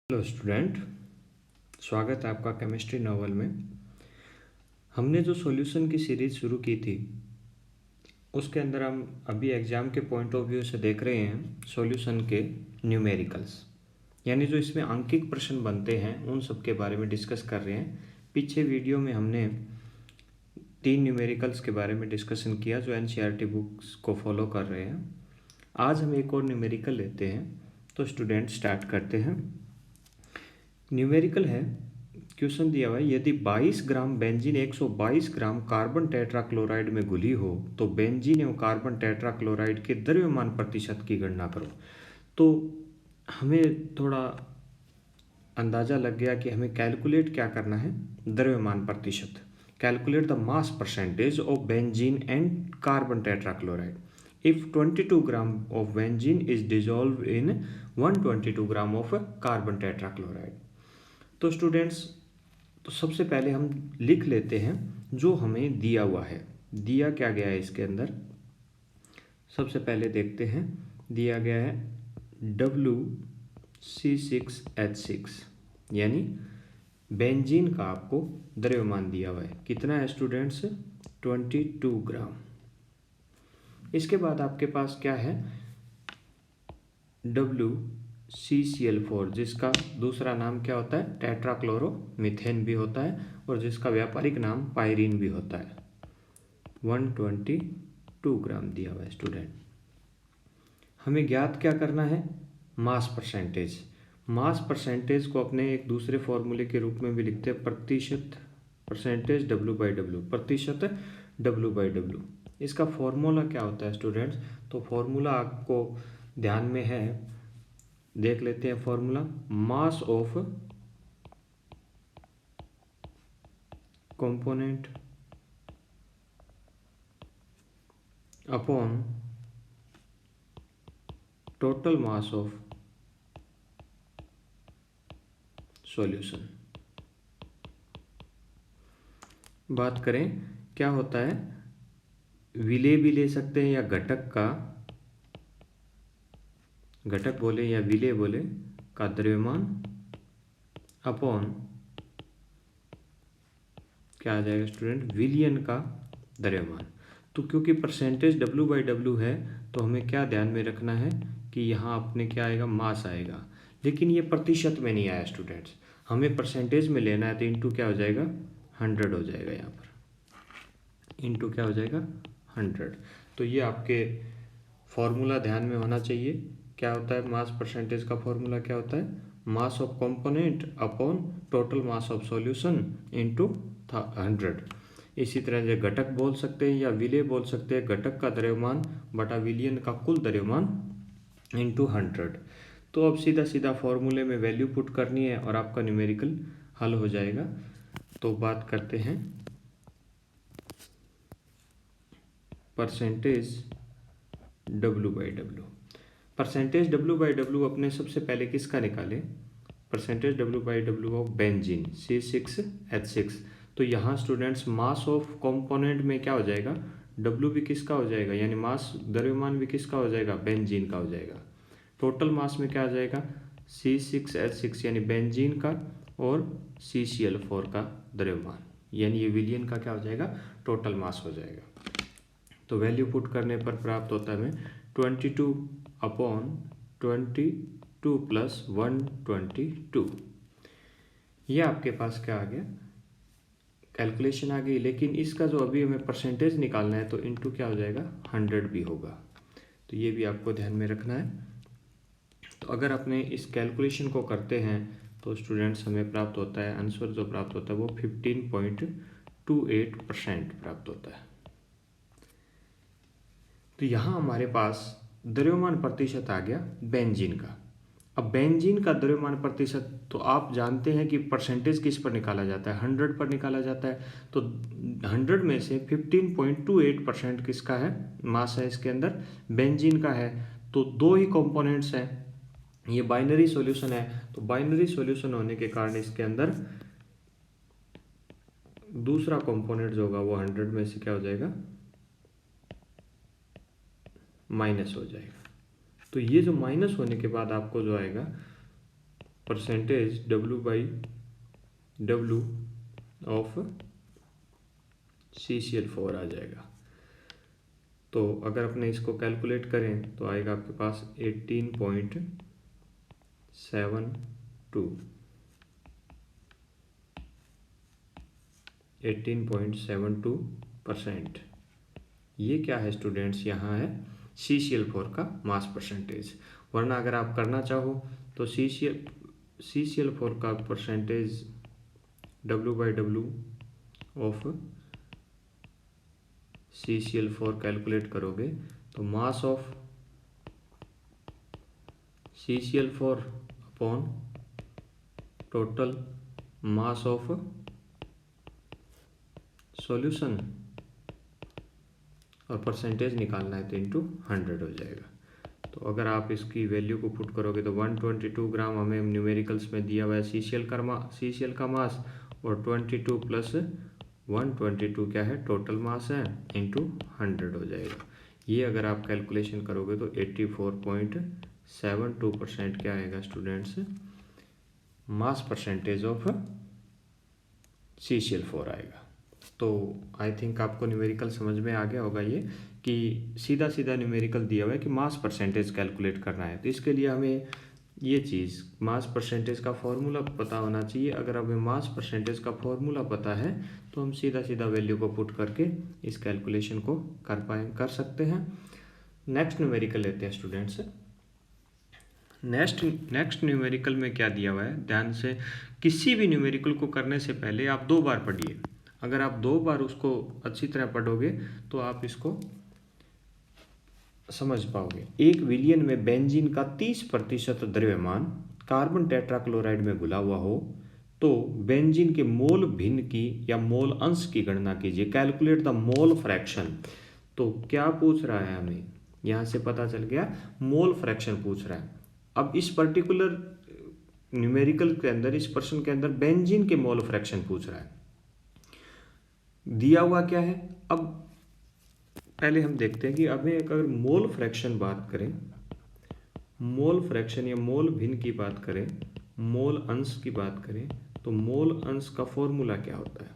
Hello student, स्वागत है आपका केमिस्ट्री नॉवल में। हमने जो सॉल्यूशन की सीरीज़ शुरू की थी उसके अंदर हम अभी एग्ज़ाम के पॉइंट ऑफ व्यू से देख रहे हैं सॉल्यूशन के न्यूमेरिकल्स, यानी जो इसमें अंकित प्रश्न बनते हैं उन सब के बारे में डिस्कस कर रहे हैं। पीछे वीडियो में हमने 3 न्यूमेरिकल्स के बारे में डिस्कशन किया जो एनसीईआरटी बुक्स को फॉलो कर रहे हैं। आज हम एक और न्यूमेरिकल लेते हैं, तो स्टूडेंट स्टार्ट करते हैं। न्यूमेरिकल है, क्वेश्चन दिया हुआ है यदि 22 gram benzene 122 gram carbon tetrachloride में घुली हो तो बेंजीन एवं कार्बन टेट्राक्लोराइड के द्रव्यमान प्रतिशत की गणना करो। तो हमें थोड़ा अंदाज़ा लग गया कि हमें कैलकुलेट क्या करना है, द्रव्यमान प्रतिशत। Calculate the mass percentage of benzene and carbon tetrachloride if 22 gram of benzene is dissolved in 122 gram of carbon tetrachloride। तो स्टूडेंट्स, तो सबसे पहले हम लिख लेते हैं जो हमें दिया हुआ है। दिया क्या गया है इसके अंदर, सबसे पहले देखते हैं। दिया गया है WC6H6, यानी बेंजीन का आपको द्रव्यमान दिया हुआ है। कितना है स्टूडेंट्स? 22 ग्राम। इसके बाद आपके पास क्या है? WCCl4, जिसका दूसरा नाम क्या होता है? टेट्राक्लोरोमीथेन भी होता है और जिसका व्यापारिक नाम पायरीन भी होता है। 122 ग्राम दिया हुआ है स्टूडेंट। हमें ज्ञात क्या करना है? Mass percentage. मास परसेंटेज को अपने एक दूसरे फॉर्मूले के रूप में भी लिखते हैं, प्रतिशत, परसेंटेज W/W, प्रतिशत W/W। इसका फॉर्मूला क्या होता है स्टूडेंट्स? तो फॉर्मूला आपको ध्यान में है, देख लेते हैं formula. Mass of component upon total mass of solution. बात करें क्या होता है, विलेय भी ले सकते हैं या घटक का, घटक बोले या विलेय बोले, का द्रव्यमान अपॉन क्या आ जाएगा स्टूडेंट? विलयन का द्रव्यमान। तो क्योंकि परसेंटेज W/W है तो हमें क्या ध्यान में रखना है कि यहाँ अपने क्या आएगा? मास आएगा। लेकिन ये प्रतिशत में नहीं आया स्टूडेंट्स, हमें परसेंटेज में लेना है, तो इंटू क्या हो जाएगा? 100 हो जाएगा। यहाँ पर इंटू क्या हो जाएगा? 100। तो ये आपके फॉर्मूला ध्यान में होना चाहिए। क्या होता है मास परसेंटेज का फॉर्मूला? क्या होता है? Mass of component upon total mass of solution into 100। इसी तरह से घटक बोल सकते हैं या विलेय बोल सकते हैं, घटक का द्रव्यमान बटा विलयन का कुल द्रव्यमान इंटू 100। तो अब सीधा सीधा फॉर्मूले में वैल्यू पुट करनी है और आपका न्यूमेरिकल हल हो जाएगा। तो बात करते हैं परसेंटेज W/W। परसेंटेज W/W अपने सबसे पहले किसका निकालें? Percentage W/W of benzene C6H6। तो यहाँ स्टूडेंट्स मास ऑफ कंपोनेंट में क्या हो जाएगा? W भी किसका हो जाएगा, यानी मास द्रव्यमान भी किसका हो जाएगा? बेंजीन का हो जाएगा। टोटल मास में क्या आ जाएगा? C6H6 यानी बेंजीन का और CCl4 का द्रव्यमान, यानी ये विलयन का क्या हो जाएगा? टोटल मास हो जाएगा। तो वैल्यू पुट करने पर प्राप्त होता है हमें 22/22 प्लस 122। ये आपके पास क्या आ गया? कैलकुलेशन आ गई। लेकिन इसका जो अभी हमें परसेंटेज निकालना है तो इंटू क्या हो जाएगा? 100 भी होगा। तो ये भी आपको ध्यान में रखना है। तो अगर अपने इस कैलकुलेशन को करते हैं तो स्टूडेंट्स हमें प्राप्त होता है, आंसर जो प्राप्त होता है वो 15.28% प्राप्त होता है। तो यहाँ हमारे पास द्रव्यमान प्रतिशत आ गया बेंजीन का। अब बेंजीन का द्रव्यमान प्रतिशत तो आप जानते हैं कि परसेंटेज किस पर निकाला जाता है? 100 पर निकाला जाता है। तो 100 में से 15.28% किसका है? मास है इसके अंदर, बेंजीन का है। तो दो ही कंपोनेंट्स हैं, ये बाइनरी सॉल्यूशन है। तो बाइनरी सॉल्यूशन होने के कारण इसके अंदर दूसरा कंपोनेंट जो होगा वो 100 में से क्या हो जाएगा? माइनस हो जाएगा। तो ये जो माइनस होने के बाद आपको जो आएगा परसेंटेज W/W ऑफ CCl4 आ जाएगा। तो अगर अपने इसको कैलकुलेट करें तो आएगा आपके पास 18.72%। ये क्या है स्टूडेंट्स, यहाँ है CCl4 का मास परसेंटेज। वरना अगर आप करना चाहो तो CCl4 का percentage W/W of CCl4 calculate करोगे तो mass of CCl4 upon total mass of solution और परसेंटेज निकालना है तो इंटू 100 हो जाएगा। तो अगर आप इसकी वैल्यू को पुट करोगे तो 122 ग्राम हमें न्यूमेरिकल्स में दिया हुआ है CCl का मास, और 22 प्लस 122 क्या है, टोटल मास है, इंटू 100 हो जाएगा। ये अगर आप कैलकुलेशन करोगे तो 84.72% क्या आएगा students, mass percentage of CCl4 आएगा। तो आई थिंक आपको न्यूमेरिकल समझ में आ गया होगा ये, कि सीधा सीधा न्यूमेरिकल दिया हुआ है कि मास परसेंटेज कैलकुलेट करना है। तो इसके लिए हमें ये चीज़ मास परसेंटेज का फॉर्मूला पता होना चाहिए। अगर हमें मास परसेंटेज का फॉर्मूला पता है तो हम सीधा सीधा वैल्यू को पुट करके इस कैलकुलेशन को कर सकते हैं। नेक्स्ट न्यूमेरिकल लेते हैं स्टूडेंट्स। नेक्स्ट न्यूमेरिकल में क्या दिया हुआ है, ध्यान से किसी भी न्यूमेरिकल को करने से पहले आप 2 बार पढ़िए। अगर आप 2 बार उसको अच्छी तरह पढ़ोगे तो आप इसको समझ पाओगे। 1 विलियन में बेंजीन का 30% द्रव्यमान कार्बन टेट्राक्लोराइड में घुला हुआ हो तो बेंजीन के मोल भिन्न की या मोल अंश की गणना कीजिए। Calculate the mole fraction. तो क्या पूछ रहा है हमें, यहाँ से पता चल गया मोल फ्रैक्शन पूछ रहा है। अब इस पर्टिकुलर न्यूमेरिकल के अंदर, इस प्रश्न के अंदर बेंजीन के मोल फ्रैक्शन पूछ रहा है। दिया हुआ क्या है, अब पहले हम देखते हैं कि अभी अगर मोल फ्रैक्शन बात करें, मोल फ्रैक्शन या मोल भिन्न की बात करें, मोल अंश की बात करें, तो मोल अंश का फॉर्मूला क्या होता है।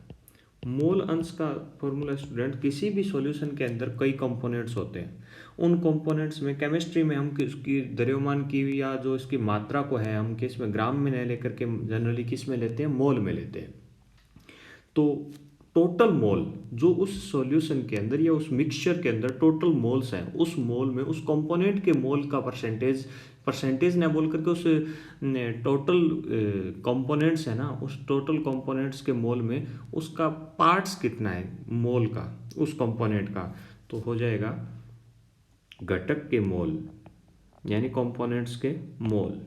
मोल अंश का फॉर्मूला स्टूडेंट, किसी भी सॉल्यूशन के अंदर कई कंपोनेंट्स होते हैं, उन कंपोनेंट्स में केमिस्ट्री में हम उसकी द्रव्यमान की या जो इसकी मात्रा को है हम किस में, ग्राम में नहीं लेकर के जनरली किस में लेते हैं, मोल में लेते हैं। तो टोटल मोल जो उस सॉल्यूशन के अंदर या उस मिक्सचर के अंदर टोटल मोल्स हैं, उस मोल में उस कंपोनेंट के मोल का परसेंटेज ना बोल करके उस टोटल कंपोनेंट्स है ना, उस टोटल कंपोनेंट्स के मोल में उसका पार्ट्स कितना है मोल का उस कंपोनेंट का, तो हो जाएगा घटक के मोल यानी कंपोनेंट्स के मोल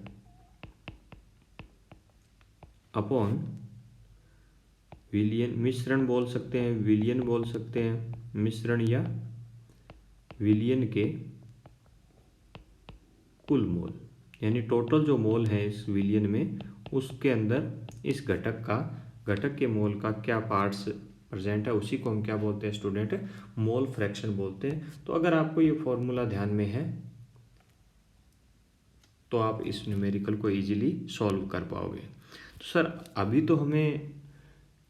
अपॉन विलियन, मिश्रण बोल सकते हैं, विलियन बोल सकते हैं, मिश्रण या विलियन के कुल मोल, यानी टोटल जो मोल है इस विलियन में उसके अंदर इस घटक के मोल का क्या पार्ट्स प्रेजेंट है, उसी को हम क्या बोलते हैं स्टूडेंट, मोल फ्रैक्शन बोलते हैं। तो अगर आपको ये फॉर्मूला ध्यान में है तो आप इस न्यूमेरिकल को इजीली सॉल्व कर पाओगे। तो सर अभी तो हमें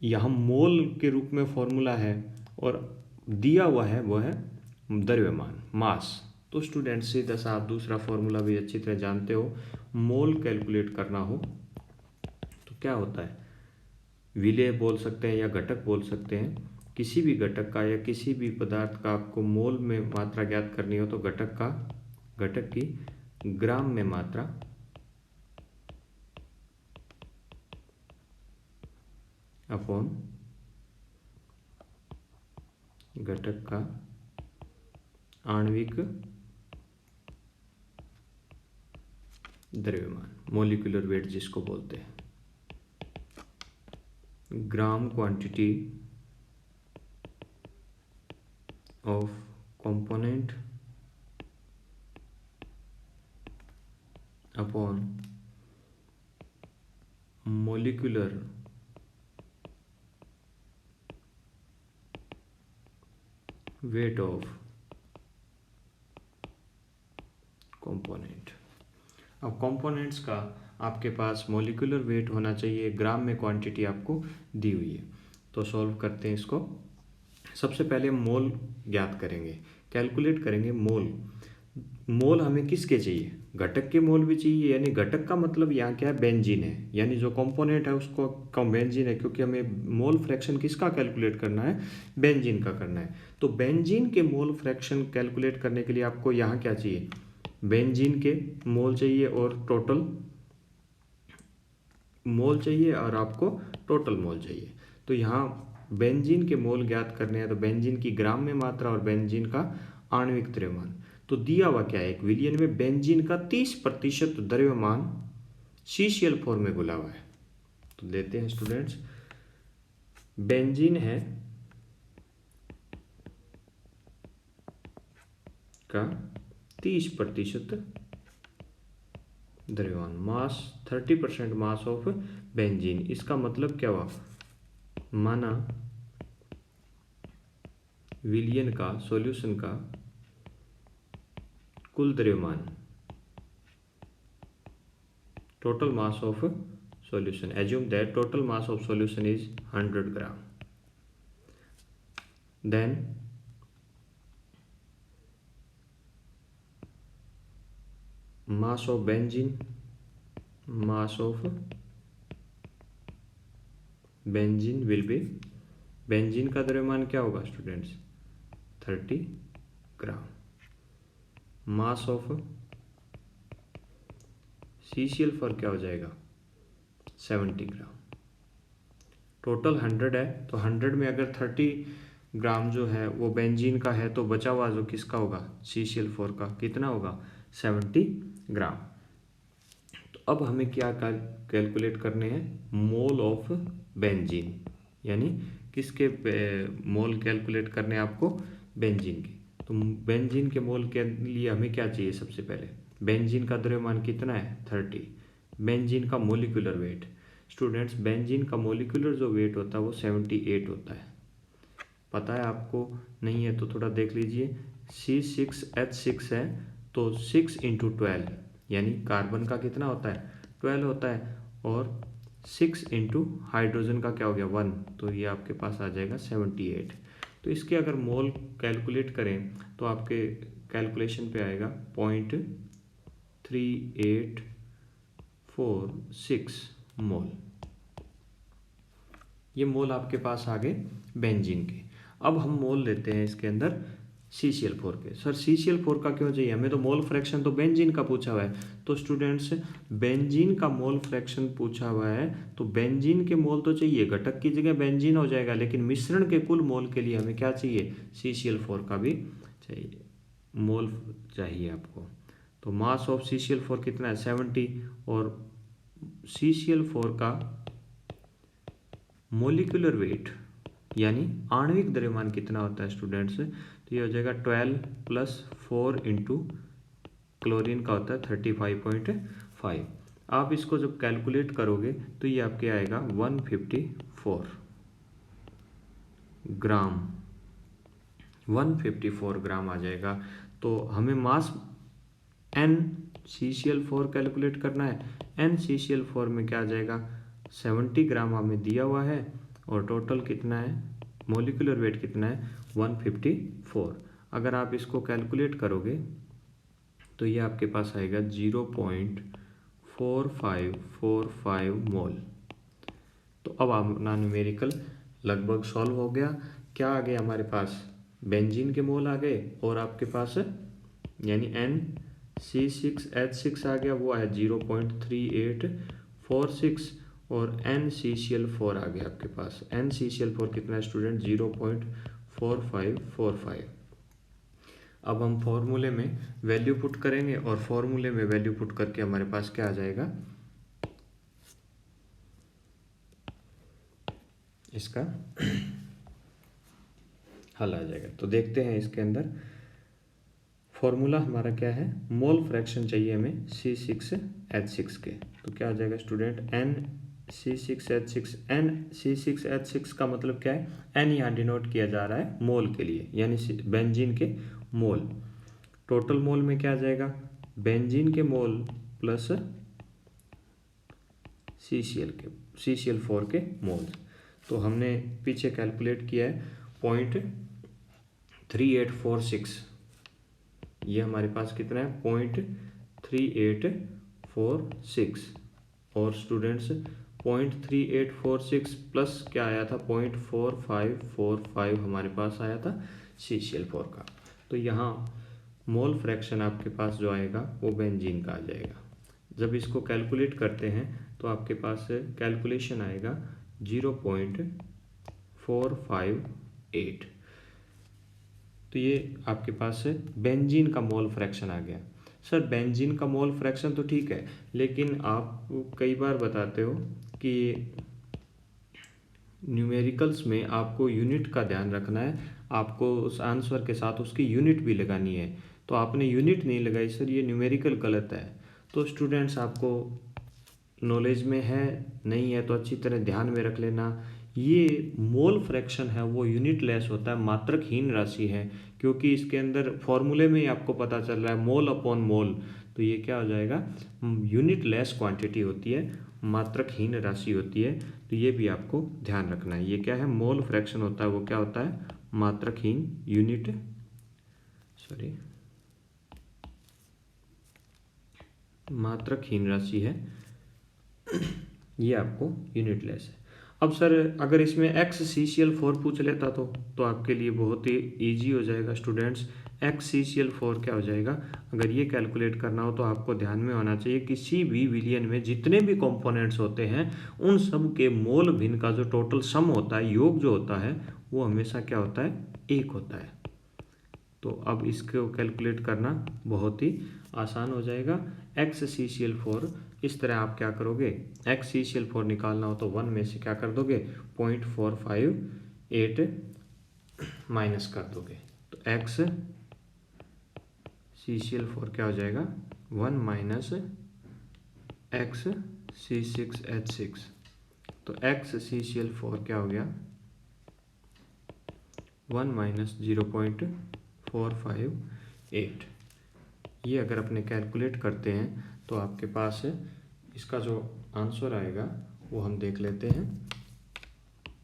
यहाँ मोल के रूप में फॉर्मूला है और दिया हुआ है वो है द्रव्यमान, मास। तो स्टूडेंट सीधा सा आप दूसरा फॉर्मूला भी अच्छी तरह जानते हो, मोल कैलकुलेट करना हो तो क्या होता है, विलेय बोल सकते हैं या घटक बोल सकते हैं। किसी भी घटक का या किसी भी पदार्थ का आपको मोल में मात्रा ज्ञात करनी हो तो घटक की ग्राम में मात्रा अपॉन घटक का आणविक द्रव्यमान, मोलिकुलर वेट जिसको बोलते हैं, gram quantity of component upon molecular weight of component. अब कंपोनेंट्स का आपके पास मॉलिक्यूलर वेट होना चाहिए, ग्राम में क्वांटिटी आपको दी हुई है। तो सॉल्व करते हैं इसको। सबसे पहले मोल ज्ञात करेंगे, कैलकुलेट करेंगे मोल। मोल हमें किसके चाहिए? घटक के मोल भी चाहिए, यानी घटक का मतलब यहाँ क्या है? बेंजीन है, यानी जो कंपोनेंट है उसको कम बेंजीन है, क्योंकि हमें मोल फ्रैक्शन किसका कैलकुलेट करना है? बेंजीन का करना है। तो बेंजीन के मोल फ्रैक्शन कैलकुलेट करने के लिए आपको यहाँ क्या चाहिए? बेंजीन के मोल चाहिए और टोटल मोल चाहिए, और आपको टोटल मोल चाहिए। तो यहाँ बेंजीन के मोल ज्ञात करने हैं, तो बेंजीन की ग्राम में मात्रा और बेंजीन का आणविक द्रव्यमान। तो दिया हुआ क्या है? एक विलियन में बेंजीन का 30% द्रव्यमान CCl4 में घुला हुआ है। तो लेते हैं स्टूडेंट्स, बेंजीन है का 30% द्रव्यमान, मास 30% मास ऑफ बेंजीन। इसका मतलब क्या हुआ? माना विलियन का सॉल्यूशन का कुल द्रव्यमान, total mass of solution, assume that total mass of solution is 100 gram, then mass of benzene will be, benzene का द्रव्यमान क्या होगा students? 30 gram. Mass of CCl4 क्या हो जाएगा? 70 ग्राम। टोटल 100 है, तो 100 में अगर 30 ग्राम जो है वो बेंजीन का है, तो बचा हुआ जो किसका होगा? CCl4 का। कितना होगा? 70 ग्राम। तो अब हमें क्या कैलकुलेट करने हैं? मोल ऑफ बेंजीन, यानी किसके मोल कैलकुलेट करने हैं आपको? बेंजीन के। तो बेंजीन के मोल के लिए हमें क्या चाहिए? सबसे पहले बेंजीन का द्रव्यमान कितना है? 30। बेंजीन का मोलिकुलर वेट, स्टूडेंट्स बेंजीन का मोलिकुलर जो वेट होता है वो 78 होता है। पता है आपको? नहीं है तो थोड़ा देख लीजिए। C6H6 है, तो 6 × 12, यानी कार्बन का कितना होता है? 12 होता है, और 6 × हाइड्रोजन का क्या हो गया? 1, तो ये आपके पास आ जाएगा 78। तो इसके अगर मोल कैलकुलेट करें तो आपके कैलकुलेशन पे आएगा 0.3846 मोल। ये मोल आपके पास आ गए बेंजीन के। अब हम मोल लेते हैं इसके अंदर CCl4 के। सर CCl4 का क्यों चाहिए? हमें तो मोल फ्रैक्शन तो बेंजीन का पूछा हुआ है। तो स्टूडेंट्स बेंजीन का मोल फ्रैक्शन पूछा हुआ है, तो बेंजीन के मोल तो चाहिए, घटक की जगह बेंजीन हो जाएगा, लेकिन मिश्रण के कुल मोल के लिए हमें क्या चाहिए? CCl4 का भी चाहिए, मोल चाहिए आपको। तो मास ऑफ CCl4 कितना है? 70, और CCl4 का मोलिकुलर वेट यानी आणविक द्रव्यमान कितना होता है स्टूडेंट्स? तो ये हो जाएगा 12 + 4 × क्लोरीन का होता है 35.5। आप इसको जब कैलकुलेट करोगे तो ये आपके आएगा 154 ग्राम, 154 ग्राम आ जाएगा। तो हमें मास NCCl4 कैलकुलेट करना है। NCCl4 में क्या आ जाएगा? 70 ग्राम हमें दिया हुआ है, और टोटल कितना है? मोलिकुलर वेट कितना है? 154। अगर आप इसको कैलकुलेट करोगे तो ये आपके पास आएगा 0.4545 मोल। तो अब अपना न्यूमेरिकल लगभग सॉल्व हो गया। क्या आ गया हमारे पास? बेंजीन के मोल आ गए, और आपके पास यानी NC6H6 आ गया, वो है 0.3846, और NCCl4 आ गया आपके पास। NCCl4 कितना है स्टूडेंट? 0.4545। अब हम फॉर्मूले में वैल्यू पुट करेंगे, और फॉर्मूले में वैल्यू पुट करके हमारे पास क्या आ जाएगा? इसका हल आ जाएगा। तो देखते हैं इसके अंदर फॉर्मूला हमारा क्या है? मोल फ्रैक्शन चाहिए हमें C6H6 के। तो क्या आ जाएगा स्टूडेंट? NC6H6। NC6H6 का मतलब क्या है? N यहाँ डिनोट किया जा रहा है मोल के लिए, यानी बेंजीन के मोल। टोटल मोल में क्या आ जाएगा? बेंजीन के मोल प्लस CCl4 के मोल्स। तो हमने पीछे कैलकुलेट किया है 0.3846, ये हमारे पास कितना है 0.3846, और स्टूडेंट्स 0.3846 प्लस क्या आया था 0.4545 हमारे पास आया था CCl4 का। तो यहाँ मोल फ्रैक्शन आपके पास जो आएगा वो बेंजीन का आ जाएगा। जब इसको कैलकुलेट करते हैं तो आपके पास कैलकुलेशन आएगा 0.458। तो ये आपके पास बेंजीन का मोल फ्रैक्शन आ गया। सर बेंजीन का मोल फ्रैक्शन तो ठीक है, लेकिन आप कई बार बताते हो कि न्यूमेरिकल्स में आपको यूनिट का ध्यान रखना है, आपको उस आंसर के साथ उसकी यूनिट भी लगानी है, तो आपने यूनिट नहीं लगाई सर, ये न्यूमेरिकल गलत है। तो स्टूडेंट्स आपको नॉलेज में है नहीं है तो अच्छी तरह ध्यान में रख लेना, ये मोल फ्रैक्शन है वो यूनिट लेस होता है, मात्रकहीन राशि है, क्योंकि इसके अंदर फॉर्मूले में ही आपको पता चल रहा है मोल अपॉन मोल, तो ये क्या हो जाएगा यूनिट लेस क्वांटिटी होती है, मात्रकहीन राशि होती है। तो ये भी आपको ध्यान रखना है, ये क्या है मोल फ्रैक्शन होता है वो क्या होता है मात्रकहीन मात्रकहीन राशि है, ये आपको यूनिट लेस है। अब सर अगर इसमें XCCl4 पूछ लेता तो आपके लिए बहुत ही ईजी हो जाएगा स्टूडेंट्स। XCCl4 क्या हो जाएगा, अगर ये कैलकुलेट करना हो तो आपको ध्यान में होना चाहिए किसी भी विलियन में जितने भी कंपोनेंट्स होते हैं उन सब के मोल भिन्न का जो टोटल सम होता है, योग जो होता है वो हमेशा क्या होता है 1 होता है। तो अब इसको कैलकुलेट करना बहुत ही आसान हो जाएगा। XCCl4 इस तरह आप क्या करोगे, XCCl4 निकालना हो तो 1 में से क्या कर दोगे 0.458 माइनस कर दोगे, तो XCCl4 क्या हो जाएगा 1 माइनस XC6H6। तो XCCl4 क्या हो गया 1 माइनस 0.458। ये अगर अपने कैलकुलेट करते हैं तो आपके पास इसका जो आंसर आएगा वो हम देख लेते हैं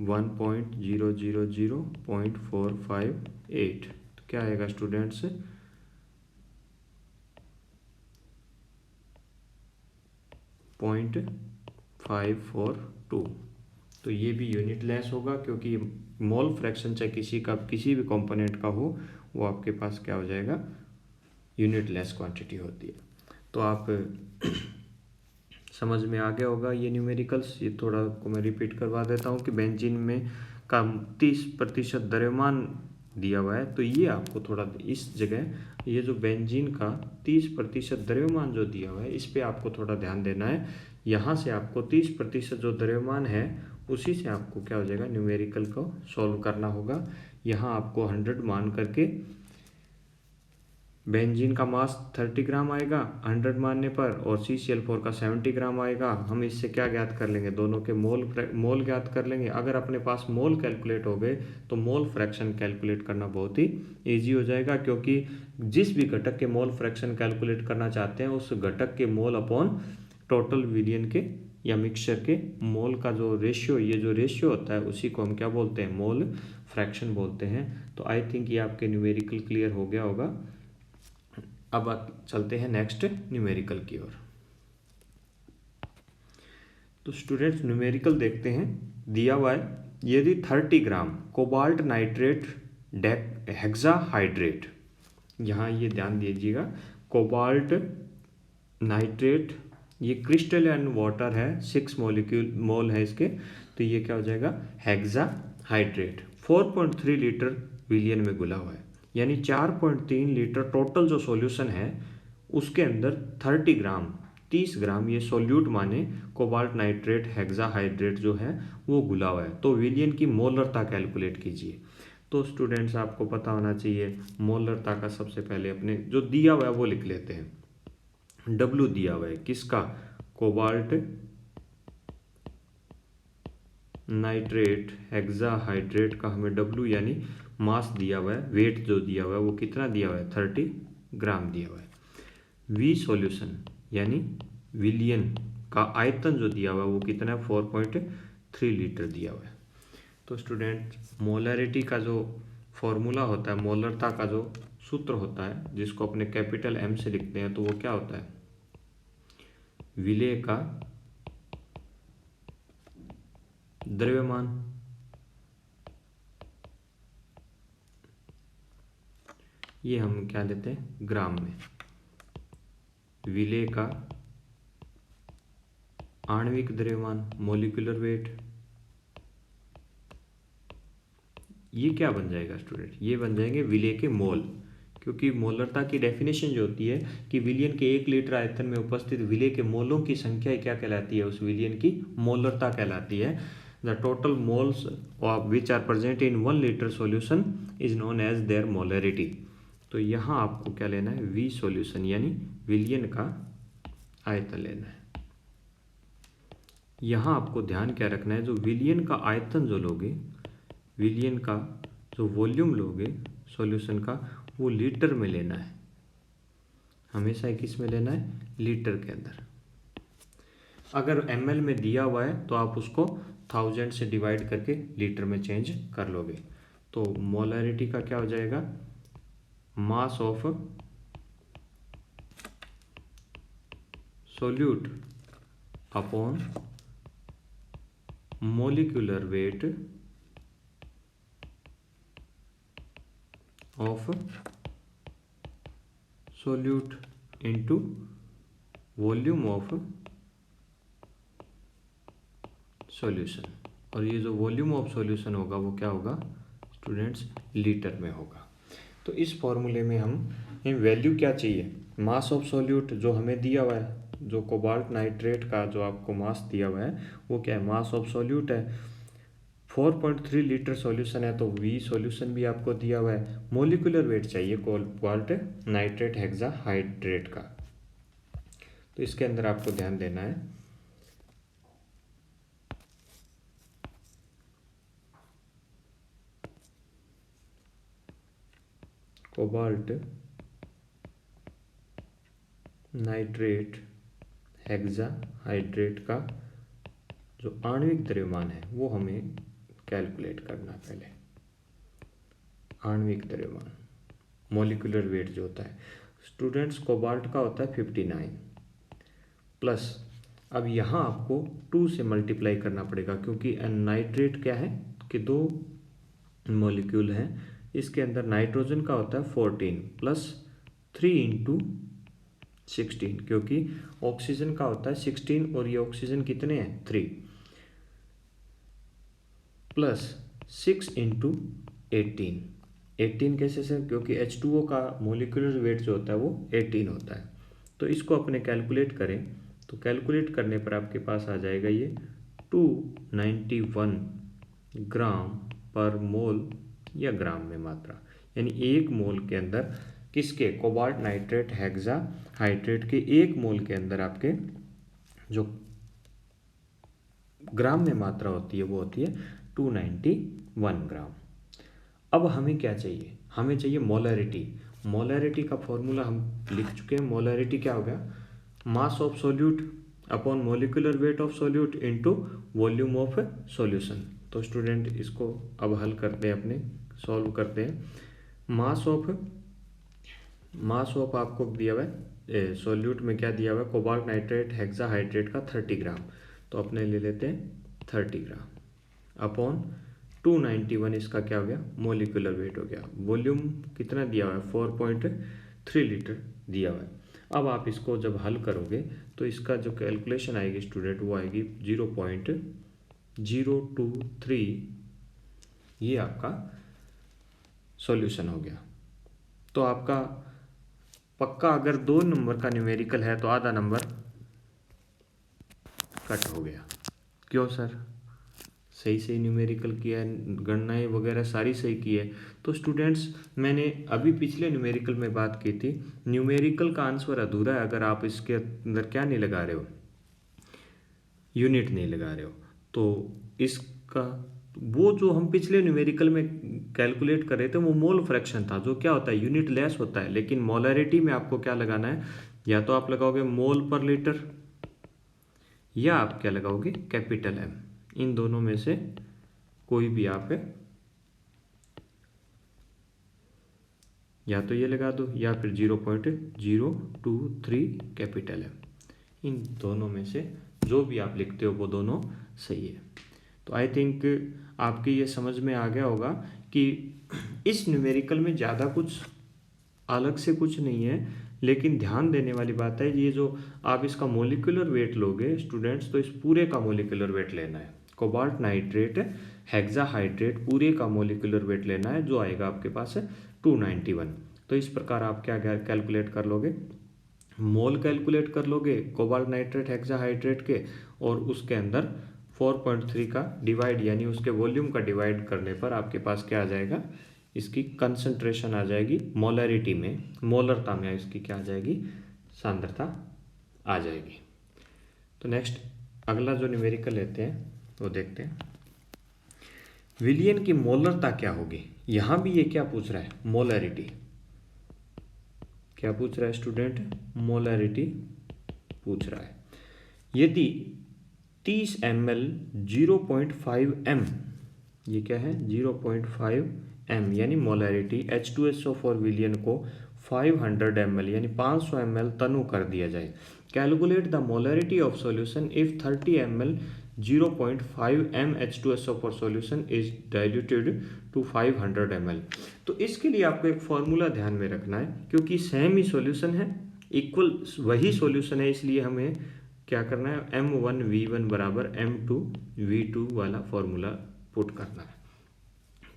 1.000458। तो क्या आएगा स्टूडेंट्स 0.542। तो ये भी यूनिट लेस होगा क्योंकि मोल फ्रैक्शन चाहे किसी भी कंपोनेंट का हो वो आपके पास क्या हो जाएगा यूनिट लेस क्वांटिटी होती है। तो आप समझ में आ गया होगा ये न्यूमेरिकल्स। ये थोड़ा आपको मैं रिपीट करवा देता हूँ कि बेंजीन में का 30% द्रव्यमान दिया हुआ है, तो ये आपको थोड़ा इस जगह ये जो बेंजीन का 30% द्रव्यमान जो दिया हुआ है इस पे आपको थोड़ा ध्यान देना है। यहाँ से आपको 30% जो द्रव्यमान है उसी से आपको क्या हो जाएगा न्यूमेरिकल को सॉल्व करना होगा। यहाँ आपको 100 मान करके बेंजीन का मास 30 ग्राम आएगा 100 मानने पर, और CCl4 का 70 ग्राम आएगा। हम इससे क्या ज्ञात कर लेंगे, दोनों के मोल ज्ञात कर लेंगे। अगर अपने पास मोल कैलकुलेट हो गए तो मोल फ्रैक्शन कैलकुलेट करना बहुत ही ईजी हो जाएगा, क्योंकि जिस भी घटक के मोल फ्रैक्शन कैलकुलेट करना चाहते हैं उस घटक के मोल अपॉन टोटल विलियन के या मिक्सचर के मोल का जो रेशियो, ये जो रेशियो होता है उसी को हम क्या बोलते हैं मोल फ्रैक्शन बोलते हैं। तो आई थिंक ये आपके न्यूमेरिकल क्लियर हो गया होगा। अब चलते हैं नेक्स्ट न्यूमेरिकल की ओर। तो स्टूडेंट्स न्यूमेरिकल देखते हैं। दिया हुआ है यदि 30 ग्राम कोबाल्ट नाइट्रेट हेक्साहाइड्रेट, यहाँ ये ध्यान दीजिएगा कोबाल्ट नाइट्रेट ये क्रिस्टलाइन वाटर है, 6 मोल है इसके, तो ये क्या हो जाएगा हेक्साहाइड्रेट 4.3 लीटर विलियन में घुला हुआ है, यानी 4.3 लीटर टोटल जो सॉल्यूशन है उसके अंदर 30 ग्राम ये सोल्यूट माने कोबाल्ट नाइट्रेट हेक्साहाइड्रेट जो है वो घुला हुआ है। तो विलियन की मोलरता कैलकुलेट कीजिए। तो स्टूडेंट्स आपको पता होना चाहिए मोलरता का, सबसे पहले अपने जो दिया हुआ है वो लिख लेते हैं। W दिया हुआ है किसका, कोबाल्ट नाइट्रेट हेक्साहाइड्रेट का हमें W यानी मास दिया हुआ है, वेट जो दिया हुआ है वो कितना दिया हुआ है 30 ग्राम दिया हुआ है। V सॉल्यूशन यानी विलियन का आयतन जो दिया हुआ है वो कितना है, 4.3 लीटर दिया हुआ है। तो स्टूडेंट मोलैरिटी का जो फॉर्मूला होता है, मोलरता का जो सूत्र होता है, जिसको अपने कैपिटल M से लिखते हैं, तो वो क्या होता है, विलेय का द्रव्यमान, ये हम क्या लेते हैं, ग्राम में। विलेय का आणविक द्रव्यमान, मोलिकुलर वेट, ये क्या बन जाएगा स्टूडेंट, ये बन जाएंगे विलेय के मोल, क्योंकि मोलरता की डेफिनेशन जो होती है कि विलियन के 1 लीटर आयतन में उपस्थित विलेय के मोलों की संख्या क्या कहलाती है, उस विलियन की मोलरता कहलाती है। The total moles of which are present in 1 litre solution is known as their molarity. तो यहाँ आपको क्या लेना है, वी सॉल्यूशन यानी विलियन का आयतन लेना है। यहाँ आपको ध्यान क्या रखना है, जो विलियन का आयतन जो लोगे, विलियन का जो वॉल्यूम लोगे सॉल्यूशन का, वो लीटर में लेना है, हमेशा किस में लेना है, लीटर के अंदर। अगर ml में दिया हुआ है तो आप उसको 1000 से डिवाइड करके लीटर में चेंज कर लोगे। तो मोलैरिटी का क्या हो जाएगा, mass of solute upon molecular weight of solute into volume of solution. और ये जो वॉल्यूम ऑफ सॉल्यूशन होगा वो क्या होगा स्टूडेंट्स, लीटर में होगा। तो इस फॉर्मूले में हमें वैल्यू क्या चाहिए, मास ऑफ सॉल्यूट जो हमें दिया हुआ है, जो कोबाल्ट नाइट्रेट का जो आपको मास दिया हुआ है वो क्या है, मास ऑफ सॉल्यूट है। 4.3 लीटर सॉल्यूशन है तो वी सॉल्यूशन भी आपको दिया हुआ है। मोलिकुलर वेट चाहिए कोबाल्ट नाइट्रेट हेक्साहाइड्रेट का, तो इसके अंदर आपको ध्यान देना है, कोबाल्ट नाइट्रेट हेक्साहाइड्रेट का जो आणविक द्रव्यमान है वो हमें कैलकुलेट करना है। पहले आणविक द्रव्यमान, मोलिकुलर वेट जो होता है स्टूडेंट्स, कोबाल्ट का होता है 59 प्लस, अब यहाँ आपको 2 से मल्टीप्लाई करना पड़ेगा, क्योंकि नाइट्रेट क्या है कि 2 मॉलिक्यूल हैं, इसके अंदर नाइट्रोजन का होता है 14 प्लस 3 इंटू 16, क्योंकि ऑक्सीजन का होता है 16 और ये ऑक्सीजन कितने हैं 3, प्लस 6 इंटू 18 कैसे सर, क्योंकि H2O का मोलिकुलर वेट जो होता है वो 18 होता है। तो इसको अपने कैलकुलेट करें, तो कैलकुलेट करने पर आपके पास आ जाएगा ये 291 ग्राम पर मोल या ग्राम में मात्रा, यानी 1 मोल के अंदर किसके, कोबाल्ट नाइट्रेट हेक्साहाइड्रेट के 1 मोल के अंदर आपके जो ग्राम में मात्रा होती है वो होती है 291 ग्राम। अब हमें क्या चाहिए, हमें चाहिए मोलैरिटी। मोलैरिटी का फॉर्मूला हम लिख चुके हैं, मोलैरिटी क्या हो गया, mass of solute upon molecular weight of solute into volume of solution. तो स्टूडेंट इसको अब हल करते हैं, अपने सॉल्व करते हैं। मास ऑफ आपको दिया हुआ है सोल्यूट में क्या दिया हुआ है, कोबाल्ट नाइट्रेट हेक्साहाइड्रेट का 30 ग्राम, तो अपने ले लेते हैं 30 ग्राम अपॉन 291, इसका क्या हो गया, मोलिकुलर वेट हो गया। वॉल्यूम कितना दिया हुआ है, 4.3 लीटर दिया हुआ है। अब आप इसको जब हल करोगे तो इसका जो कैलकुलेशन आएगी स्टूडेंट वो आएगी 0.023, ये आपका सॉल्यूशन हो गया। तो आपका पक्का अगर 2 नंबर का न्यूमेरिकल है तो आधा नंबर कट हो गया। क्यों सर, सही न्यूमेरिकल किया है, गणनाएं वगैरह सारी सही की है। तो स्टूडेंट्स मैंने अभी पिछले न्यूमेरिकल में बात की थी, न्यूमेरिकल का आंसर अधूरा है अगर आप इसके अंदर क्या नहीं लगा रहे हो, यूनिट नहीं लगा रहे हो। तो इसका वो जो हम पिछले न्यूमेरिकल में कैलकुलेट कर रहे थे वो मोल फ्रैक्शन था, जो क्या होता है यूनिट लेस होता है, लेकिन मोलैरिटी में आपको क्या लगाना है, या तो आप लगाओगे मोल पर लीटर या आप क्या लगाओगे कैपिटल एम, इन दोनों में से कोई भी आप या तो ये लगा दो या फिर 0.023 कैपिटल एम, इन दोनों में से जो भी आप लिखते हो वो दोनों सही है। तो आई थिंक आपके ये समझ में आ गया होगा कि इस न्यूमेरिकल में ज़्यादा कुछ अलग से कुछ नहीं है, लेकिन ध्यान देने वाली बात है ये जो आप इसका मोलिकुलर वेट लोगे स्टूडेंट्स, तो इस पूरे का मोलिकुलर वेट लेना है। कोबाल्ट नाइट्रेट हेक्साहाइड्रेट पूरे का मोलिकुलर वेट लेना है, जो आएगा आपके पास है 291। तो इस प्रकार आप क्या कैलकुलेट कर लोगे, मोल कैलकुलेट कर लोगे कोबाल्ट नाइट्रेट हेक्साहाइड्रेट के, और उसके अंदर 4.3 का डिवाइड यानी उसके वॉल्यूम का डिवाइड करने पर आपके पास क्या आ जाएगा, इसकी कंसंट्रेशन आ जाएगी मोलरिटी में, मोलरता में इसकी क्या आ जाएगी, सांद्रता आ जाएगी। तो नेक्स्ट अगला जो न्यूमेरिकल लेते हैं वो देखते हैं, विलियन की मोलरता क्या होगी। यहाँ भी ये क्या पूछ रहा है, मोलरिटी। क्या पूछ रहा है स्टूडेंट, मोलरिटी पूछ रहा है। यदि 30 ml 0.5 m, ये क्या है 0.5 m यानी मोलरिटी H2SO4 विलियन को 500 ml यानी 500 ml तनु कर दिया जाए। Calculate the molarity of solution if 30 ml 0.5 m H2SO4 solution is diluted to 500 ml। तो इसके लिए आपको एक फॉर्मूला ध्यान में रखना है, क्योंकि सेम ही सॉल्यूशन है, इक्वल वही सॉल्यूशन है, इसलिए हमें क्या करना है, M1V1 बराबर M2V2 वाला फॉर्मूला पुट करना है।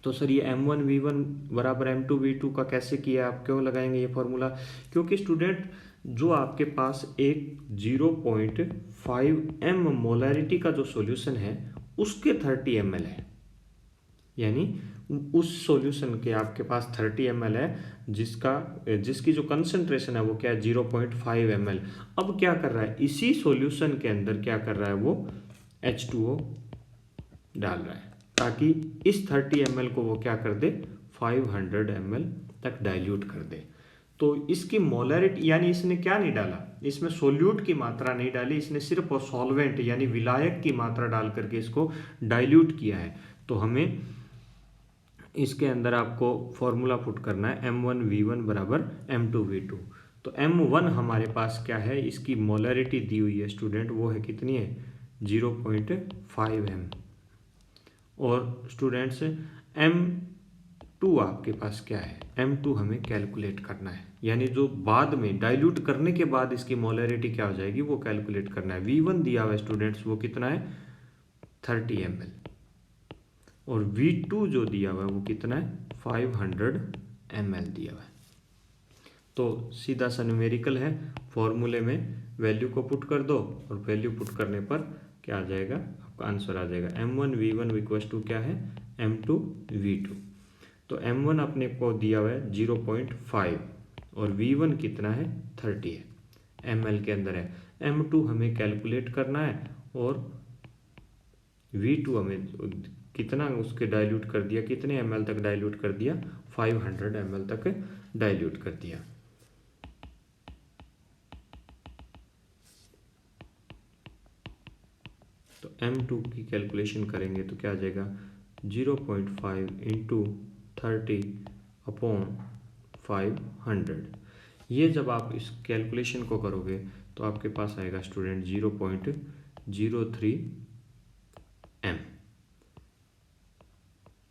तो सर ये M1V1 बराबर M2V2 का कैसे किया, आप क्यों लगाएंगे ये फॉर्मूला, क्योंकि स्टूडेंट जो आपके पास एक 0.5 m मोलरिटी का जो सॉल्यूशन है उसके 30 ml है, यानी उस सॉल्यूशन के आपके पास 30 ml है जिसकी जो कंसंट्रेशन है वो क्या है 0.5 ml। अब क्या कर रहा है, इसी सॉल्यूशन के अंदर क्या कर रहा है वो H2O डाल रहा है, ताकि इस 30 ml को वो क्या कर दे 500 ml तक डाइल्यूट कर दे। तो इसकी मोलरिटी यानी इसने क्या नहीं डाला, इसमें सोल्यूट की मात्रा नहीं डाली, इसने सिर्फ सॉल्वेंट यानी विलायक की मात्रा डाल करके इसको डाइल्यूट किया है। तो हमें इसके अंदर आपको फॉर्मूला पुट करना है M1V1 बराबर M2V2। तो M1 हमारे पास क्या है, इसकी मोलरिटी दी हुई है स्टूडेंट, वो है कितनी है 0.5 m। और स्टूडेंट्स M2 आपके पास क्या है, M2 हमें कैलकुलेट करना है, यानी जो बाद में डाइल्यूट करने के बाद इसकी मोलरिटी क्या हो जाएगी वो कैलकुलेट करना है। V1 दिया हुआ है स्टूडेंट्स, वो कितना है 30 ml, और V2 जो दिया हुआ है वो कितना है 500 ml दिया हुआ है। तो सीधा सा न्यूमेरिकल है, फॉर्मूले में वैल्यू को पुट कर दो और वैल्यू पुट करने पर क्या आ जाएगा, आपका आंसर आ जाएगा M1V1 इक्वल्स टू क्या है M2V2। तो M1 अपने को दिया हुआ है 0.5 और V1 कितना है 30 है, ml के अंदर है। M2 हमें कैलकुलेट करना है और V2 हमें कितना उसके डाइल्यूट कर दिया, कितने ml तक डाइल्यूट कर दिया 500 ml तक डाइल्यूट कर दिया। तो M2 की कैलकुलेशन करेंगे तो क्या आ जाएगा 0.5 इंटू 30 अपॉन 500। ये जब आप इस कैलकुलेशन को करोगे तो आपके पास आएगा स्टूडेंट 0.03 m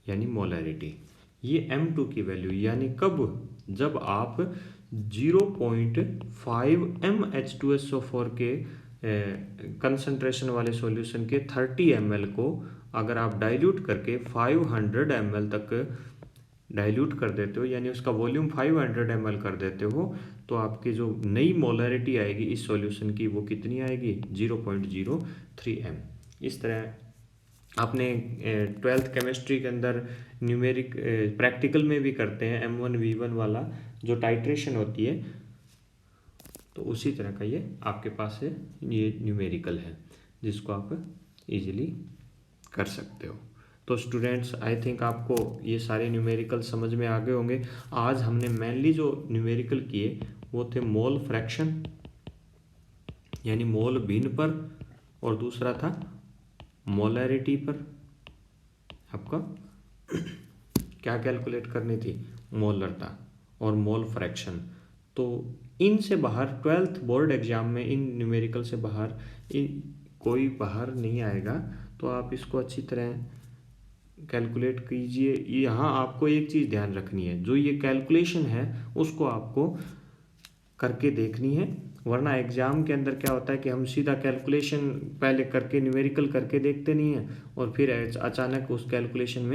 यानी मोलरिटी। ये M2 की वैल्यू, यानी कब, जब आप 0.5 m H2SO4 के कंसंट्रेशन वाले सॉल्यूशन के 30 ml को अगर आप डाइल्यूट करके 500 ml तक डाइल्यूट कर देते हो, यानी उसका वॉल्यूम 500 ml कर देते हो, तो आपकी जो नई मोलरिटी आएगी इस सॉल्यूशन की वो कितनी आएगी 0.03 m। इस तरह आपने 12th केमिस्ट्री के अंदर न्यूमेरिक प्रैक्टिकल में भी करते हैं M1V1 वाला जो टाइट्रेशन होती है, तो उसी तरह का ये आपके पास है, ये न्यूमेरिकल है जिसको आप इजीली कर सकते हो। तो स्टूडेंट्स आई थिंक आपको ये सारे न्यूमेरिकल समझ में आ गए होंगे। आज हमने मेनली जो न्यूमेरिकल किए वो थे मोल फ्रैक्शन, यानी मोल भिन्न पर, और दूसरा था मोलैरिटी पर। आपका क्या कैलकुलेट करनी थी? मोलरता और मोल फ्रैक्शन। तो इनसे बाहर 12th बोर्ड एग्जाम में इन न्यूमेरिकल से बाहर कोई बाहर नहीं आएगा। तो आप इसको अच्छी तरह कैलकुलेट कीजिए। यहाँ आपको एक चीज़ ध्यान रखनी है, जो ये कैलकुलेशन है उसको आपको करके देखनी है, वरना एग्ज़ाम के अंदर क्या होता है कि हम सीधा कैलकुलेशन पहले करके न्यूमेरिकल करके देखते नहीं हैं और फिर अचानक उस कैलकुलेशन में